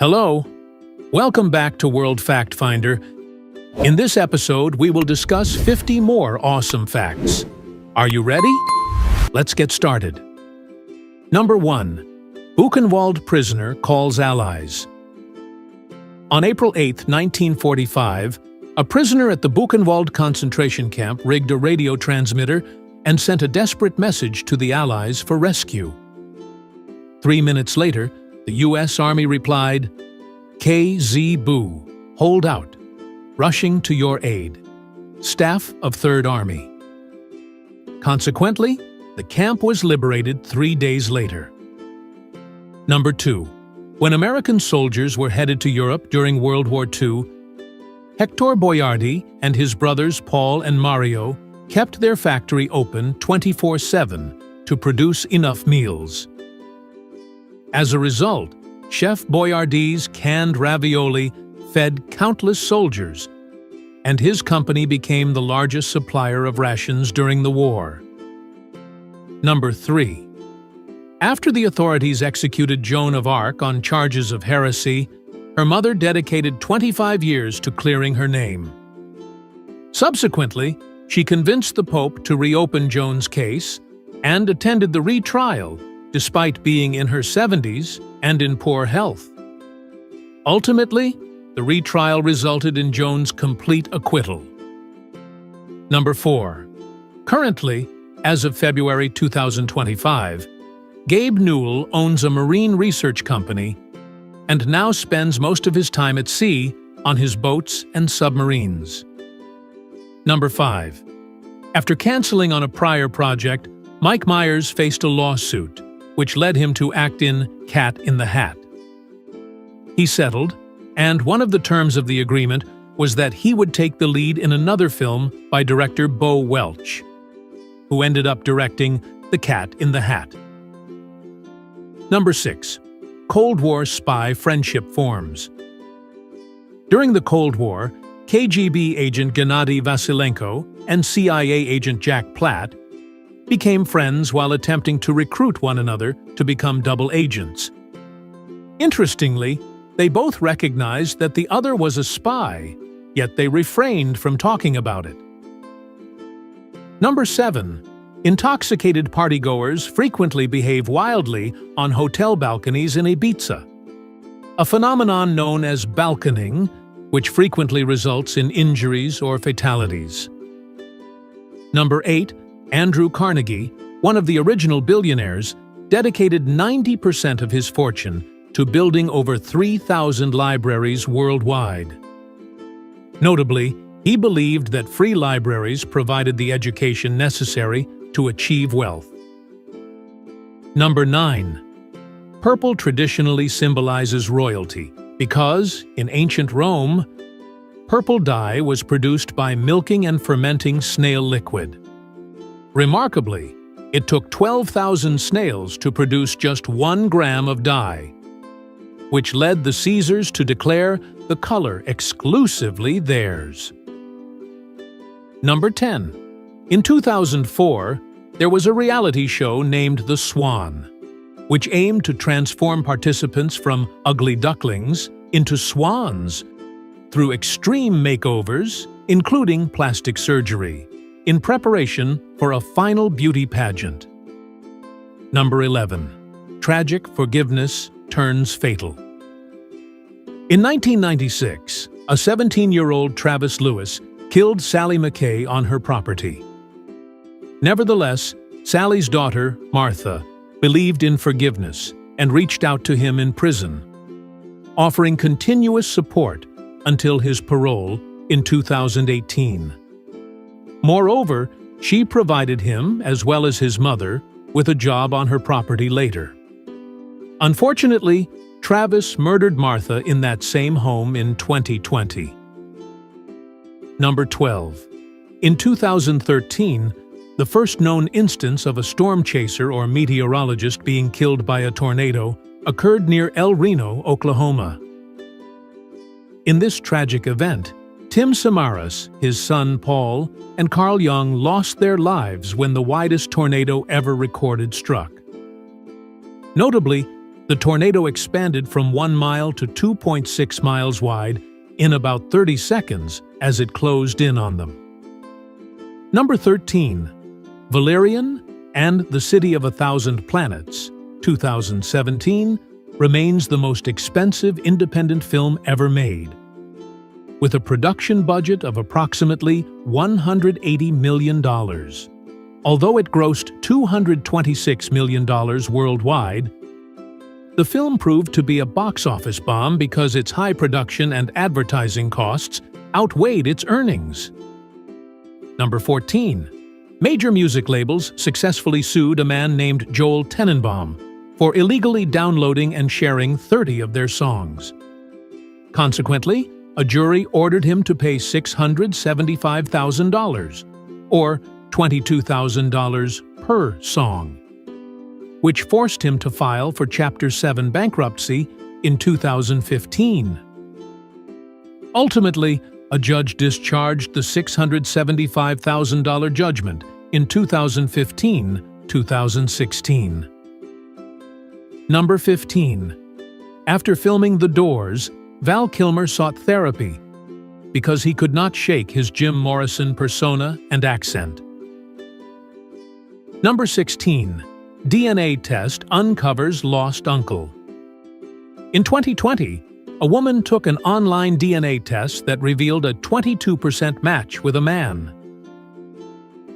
Hello. Welcome back to World Fact Finder. In this episode, we will discuss 50 more awesome facts. Are you ready? Let's get started. Number 1. Buchenwald prisoner calls allies. On April 8, 1945, a prisoner at the Buchenwald concentration camp rigged a radio transmitter and sent a desperate message to the Allies for rescue. 3 minutes later, the U.S. Army replied, "KZ Bu, hold out. Rushing to your aid. Staff of 3rd Army." Consequently, the camp was liberated 3 days later. Number 2. When American soldiers were headed to Europe during World War II, Hector Boiardi and his brothers Paul and Mario kept their factory open 24/7 to produce enough meals. As a result, Chef Boyardi's canned ravioli fed countless soldiers, and his company became the largest supplier of rations during the war. Number 3. After the authorities executed Joan of Arc on charges of heresy, her mother dedicated 25 years to clearing her name. Subsequently, she convinced the Pope to reopen Joan's case and attended the retrial despite being in her 70s and in poor health. Ultimately, the retrial resulted in Joan's complete acquittal. Number 4. Currently, as of February 2025, Gabe Newell owns a marine research company and now spends most of his time at sea on his boats and submarines. Number 5. After canceling on a prior project, Mike Myers faced a lawsuit, which led him to act in Cat in the Hat. He settled, and one of the terms of the agreement was that he would take the lead in another film by director Bo Welch, who ended up directing The Cat in the Hat. Number 6. Cold War spy friendship forms. During the Cold War, KGB agent Gennady Vasilenko and CIA agent Jack Platt became friends while attempting to recruit one another to become double agents. Interestingly, they both recognized that the other was a spy, yet they refrained from talking about it. Number 7. Intoxicated partygoers frequently behave wildly on hotel balconies in Ibiza, a phenomenon known as balconing, which frequently results in injuries or fatalities. Number 8. Andrew Carnegie, one of the original billionaires, dedicated 90% of his fortune to building over 3,000 libraries worldwide. Notably, he believed that free libraries provided the education necessary to achieve wealth. Number 9. Purple traditionally symbolizes royalty because, in ancient Rome, purple dye was produced by milking and fermenting snail liquid. Remarkably, it took 12,000 snails to produce just 1 gram of dye, which led the Caesars to declare the color exclusively theirs. Number 10. In 2004, there was a reality show named The Swan, which aimed to transform participants from ugly ducklings into swans through extreme makeovers, including plastic surgery, in preparation for a final beauty pageant. Number 11. Tragic forgiveness turns fatal. In 1996, a 17-year-old Travis Lewis killed Sally McKay on her property. Nevertheless, Sally's daughter, Martha, believed in forgiveness and reached out to him in prison, offering continuous support until his parole in 2018. Moreover, she provided him, as well as his mother, with a job on her property later. Unfortunately, Travis murdered Martha in that same home in 2020. Number 12. In 2013, the first known instance of a storm chaser or meteorologist being killed by a tornado occurred near El Reno, Oklahoma. In this tragic event, Tim Samaras, his son Paul, and Carl Young lost their lives when the widest tornado ever recorded struck. Notably, The tornado expanded from 1 mile to 2.6 miles wide in about 30 seconds as it closed in on them. Number 13. Valerian and the City of a Thousand Planets, 2017, remains the most expensive independent film ever made. With a production budget of approximately $180 million. Although it grossed $226 million worldwide, the film proved to be a box office bomb because its high production and advertising costs outweighed its earnings. Number 14. Major music labels successfully sued a man named Joel Tenenbaum for illegally downloading and sharing 30 of their songs. Consequently, a jury ordered him to pay $675,000, or $22,000 per song, which forced him to file for Chapter 7 bankruptcy in 2015. Ultimately, a judge discharged the $675,000 judgment in 2015-2016. Number 15. After filming The Doors, Val Kilmer sought therapy because he could not shake his Jim Morrison persona and accent. Number 16. DNA test uncovers lost uncle. In 2020, a woman took an online DNA test that revealed a 22% match with a man.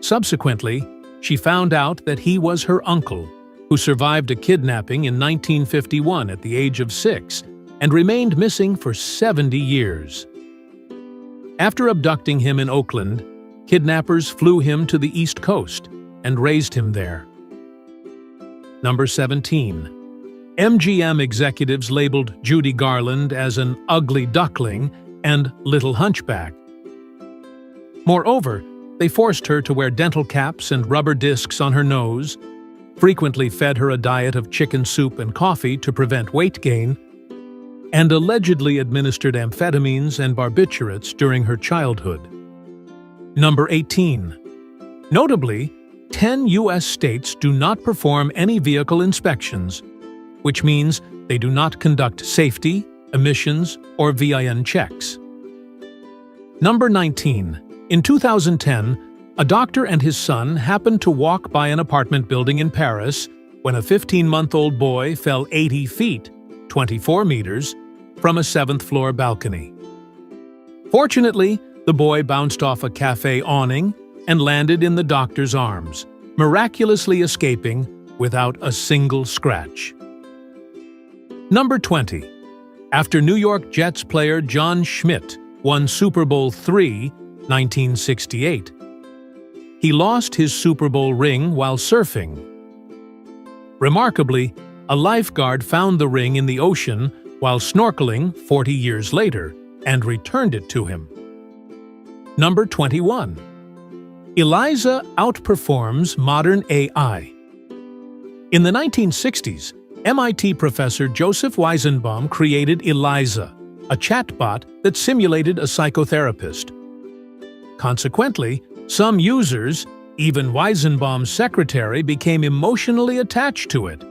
Subsequently, she found out that he was her uncle, who survived a kidnapping in 1951 at the age of 6 and remained missing for 70 years. After abducting him in Oakland, kidnappers flew him to the East Coast and raised him there. Number 17. MGM executives labeled Judy Garland as an ugly duckling and little hunchback. Moreover, they forced her to wear dental caps and rubber discs on her nose, frequently fed her a diet of chicken soup and coffee to prevent weight gain, and allegedly administered amphetamines and barbiturates during her childhood. Number 18. Notably, 10 U.S. states do not perform any vehicle inspections, which means they do not conduct safety, emissions, or VIN checks. Number 19. In 2010, a doctor and his son happened to walk by an apartment building in Paris when a 15-month-old boy fell 80 feet, 24 meters, from a 7th-floor balcony. Fortunately, the boy bounced off a cafe awning and landed in the doctor's arms, miraculously escaping without a single scratch. Number 20. After New York Jets player John Schmidt won Super Bowl III, 1968, he lost his Super Bowl ring while surfing. Remarkably, a lifeguard found the ring in the ocean while snorkeling 40 years later and returned it to him. Number 21. ELIZA outperforms modern AI. In the 1960s, MIT professor Joseph Weizenbaum created ELIZA, a chatbot that simulated a psychotherapist. Consequently, some users, even Weizenbaum's secretary, became emotionally attached to it.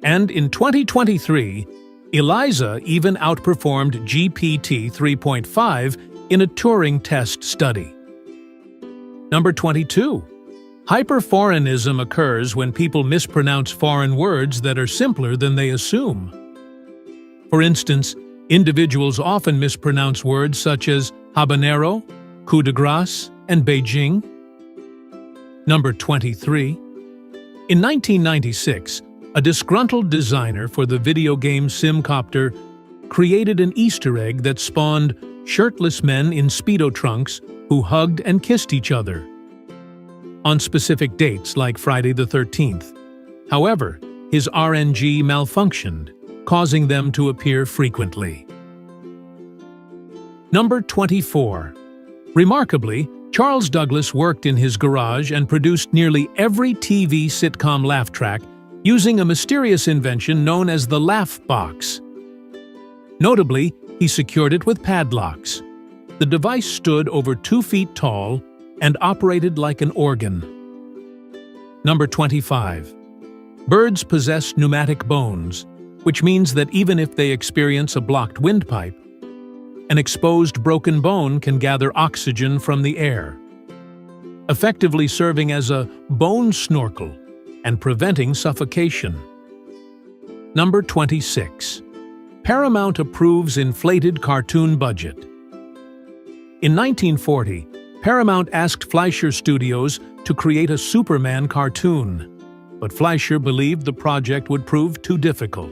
And in 2023, ELIZA even outperformed GPT 3.5 in a Turing test study. Number 22. Hyperforeignism occurs when people mispronounce foreign words that are simpler than they assume. For instance, individuals often mispronounce words such as habanero, coup de grace, and Beijing. Number 23. In 1996, a disgruntled designer for the video game Simcopter created an Easter egg that spawned shirtless men in Speedo trunks who hugged and kissed each other on specific dates like Friday the 13th. However, his RNG malfunctioned, causing them to appear frequently. Number 24. Remarkably, Charles Douglas worked in his garage and produced nearly every TV sitcom laugh track using a mysterious invention known as the Laugh Box. Notably, he secured it with padlocks. The device stood over 2 feet tall and operated like an organ. Number 25. Birds possess pneumatic bones, which means that even if they experience a blocked windpipe, an exposed broken bone can gather oxygen from the air, effectively serving as a bone snorkel and preventing suffocation. Number 26. Paramount approves inflated cartoon budget. In 1940, Paramount asked Fleischer Studios to create a Superman cartoon, but Fleischer believed the project would prove too difficult.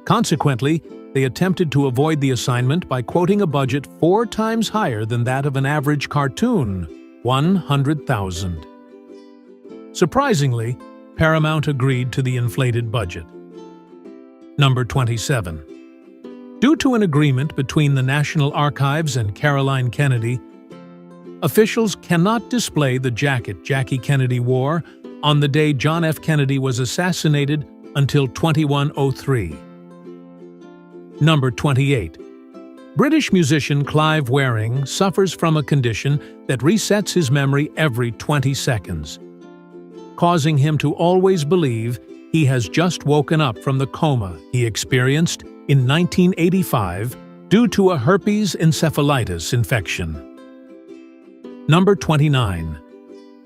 Consequently, they attempted to avoid the assignment by quoting a budget 4 times higher than that of an average cartoon, $100,000. Surprisingly, Paramount agreed to the inflated budget. Number 27. Due to an agreement between the National Archives and Caroline Kennedy, officials cannot display the jacket Jackie Kennedy wore on the day John F. Kennedy was assassinated until 2103. Number 28. British musician Clive Wearing suffers from a condition that resets his memory every 20 seconds, causing him to always believe he has just woken up from the coma he experienced in 1985 due to a herpes encephalitis infection. Number 29.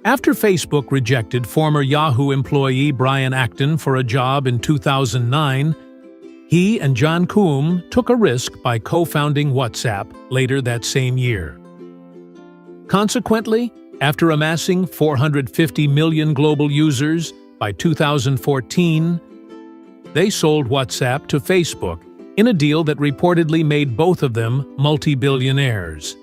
After Facebook rejected former Yahoo employee Brian Acton for a job in 2009, he and John Coombe took a risk by co-founding WhatsApp later that same year. Consequently, after amassing 450 million global users by 2014, they sold WhatsApp to Facebook in a deal that reportedly made both of them multi-billionaires.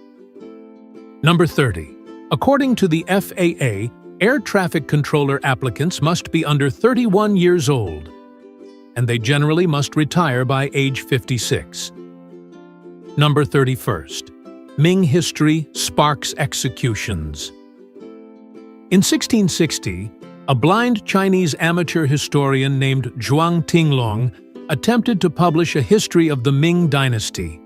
Number 30. According to the FAA, air traffic controller applicants must be under 31 years old, and they generally must retire by age 56. Number 31st. Ming history sparks executions. In 1660, a blind Chinese amateur historian named Zhuang Tinglong attempted to publish a history of the Ming dynasty.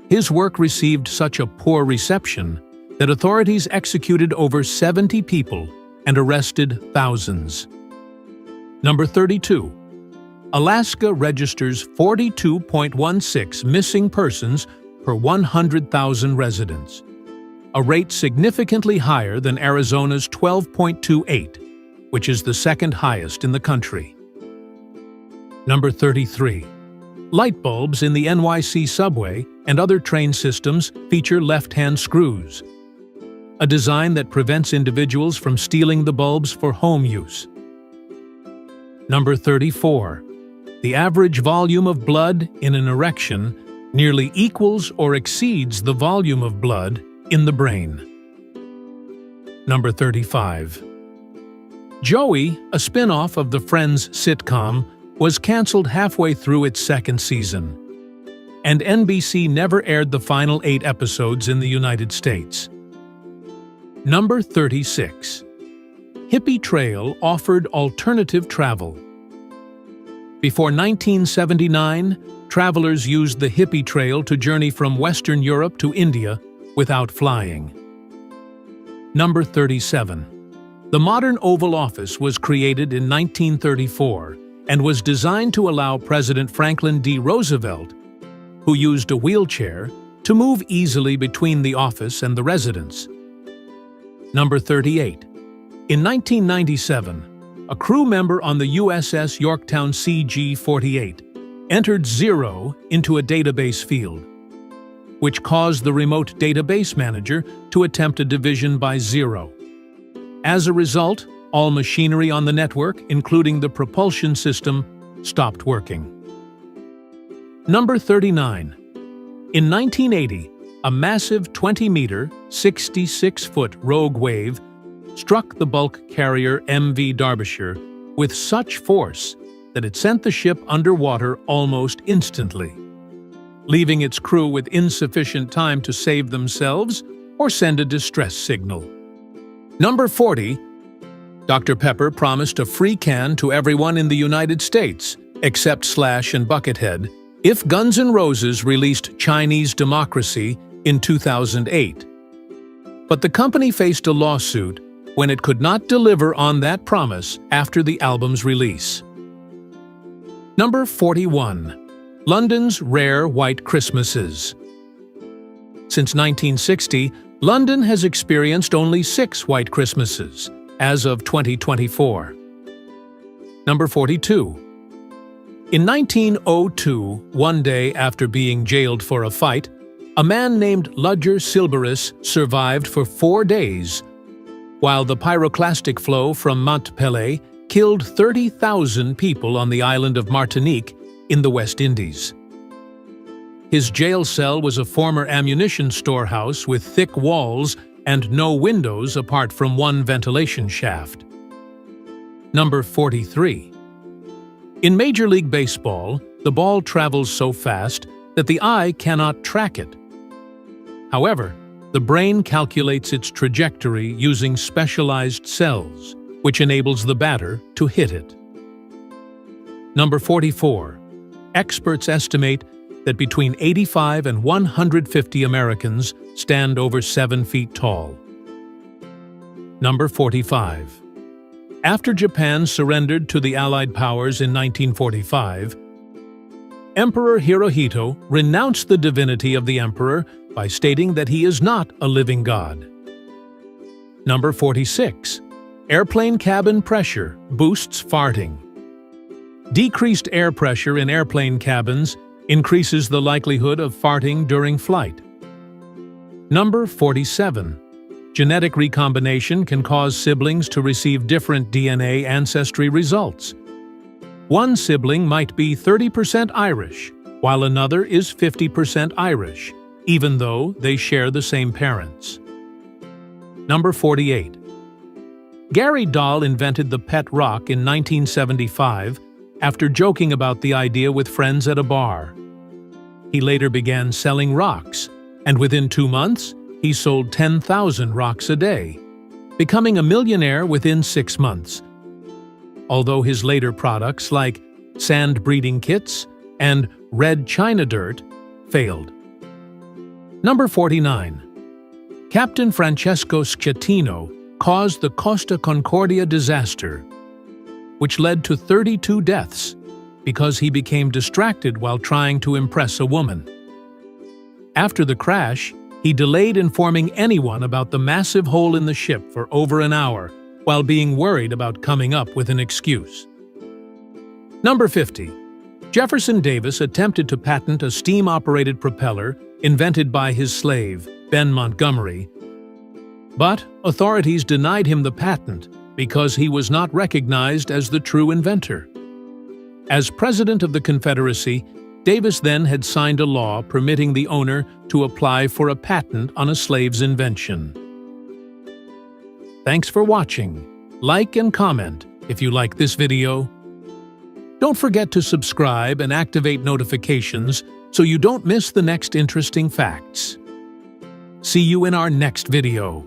His work received such a poor reception that authorities executed over 70 people and arrested thousands. Number 32. Alaska registers 42.16 missing persons per 100,000 residents, a rate significantly higher than Arizona's 12.28, which is the second highest in the country. Number 33. Light bulbs in the NYC subway and other train systems feature left-hand screws, a design that prevents individuals from stealing the bulbs for home use. Number 34. The average volume of blood in an erection nearly equals or exceeds the volume of blood in the brain. Number 35. Joey, a spin-off of the Friends sitcom, was canceled halfway through its second season, and NBC never aired the final 8 episodes in the United States. Number 36. Hippie Trail offered alternative travel. Before 1979, travelers used the Hippie Trail to journey from Western Europe to India without flying. Number 37. The modern Oval Office was created in 1934 and was designed to allow President Franklin D. Roosevelt, who used a wheelchair, to move easily between the office and the residence. Number 38. In 1997, a crew member on the USS Yorktown CG-48 entered 0 into a database field, which caused the remote database manager to attempt a division by 0. As a result, all machinery on the network, including the propulsion system, stopped working. Number 39. In 1980, a massive 20-meter, 66-foot rogue wave struck the bulk carrier MV Derbyshire with such force that it sent the ship underwater almost instantly, leaving its crew with insufficient time to save themselves or send a distress signal. Number 40. Dr. Pepper promised a free can to everyone in the United States, except Slash and Buckethead, if Guns N' Roses released Chinese Democracy in 2008. But the company faced a lawsuit when it could not deliver on that promise after the album's release. Number 41. London's Rare White Christmases. Since 1960, London has experienced only 6 White Christmases, as of 2024. Number 42. In 1902, one day after being jailed for a fight, a man named Ludger Silberus survived for 4 days, while the pyroclastic flow from Mont Pelée killed 30,000 people on the island of Martinique in the West Indies. His jail cell was a former ammunition storehouse with thick walls and no windows apart from one ventilation shaft. Number 43. In Major League Baseball, the ball travels so fast that the eye cannot track it. However, the brain calculates its trajectory using specialized cells, which enables the batter to hit it. Number 44. Experts estimate that between 85 and 150 Americans stand over 7 feet tall. Number 45. After Japan surrendered to the Allied powers in 1945, Emperor Hirohito renounced the divinity of the emperor by stating that he is not a living god. Number 46. Airplane cabin pressure boosts farting. Decreased air pressure in airplane cabins increases the likelihood of farting during flight. Number 47. Genetic recombination can cause siblings to receive different DNA ancestry results. One sibling might be 30% Irish, while another is 50% Irish, even though they share the same parents. Number 48. Gary Dahl invented the pet rock in 1975 after joking about the idea with friends at a bar. He later began selling rocks, and within 2 months, he sold 10,000 rocks a day, becoming a millionaire within 6 months. Although his later products like sand breeding kits and red china dirt failed. Number 49. Captain Francesco Schettino caused the Costa Concordia disaster, which led to 32 deaths because he became distracted while trying to impress a woman. After the crash, he delayed informing anyone about the massive hole in the ship for over an hour while being worried about coming up with an excuse. Number 50. Jefferson Davis attempted to patent a steam-operated propeller invented by his slave, Ben Montgomery, but authorities denied him the patent because he was not recognized as the true inventor. As President of the Confederacy, Davis then had signed a law permitting the owner to apply for a patent on a slave's invention. Thanks for watching. Like and comment if you like this video. Don't forget to subscribe and activate notifications so you don't miss the next interesting facts. See you in our next video.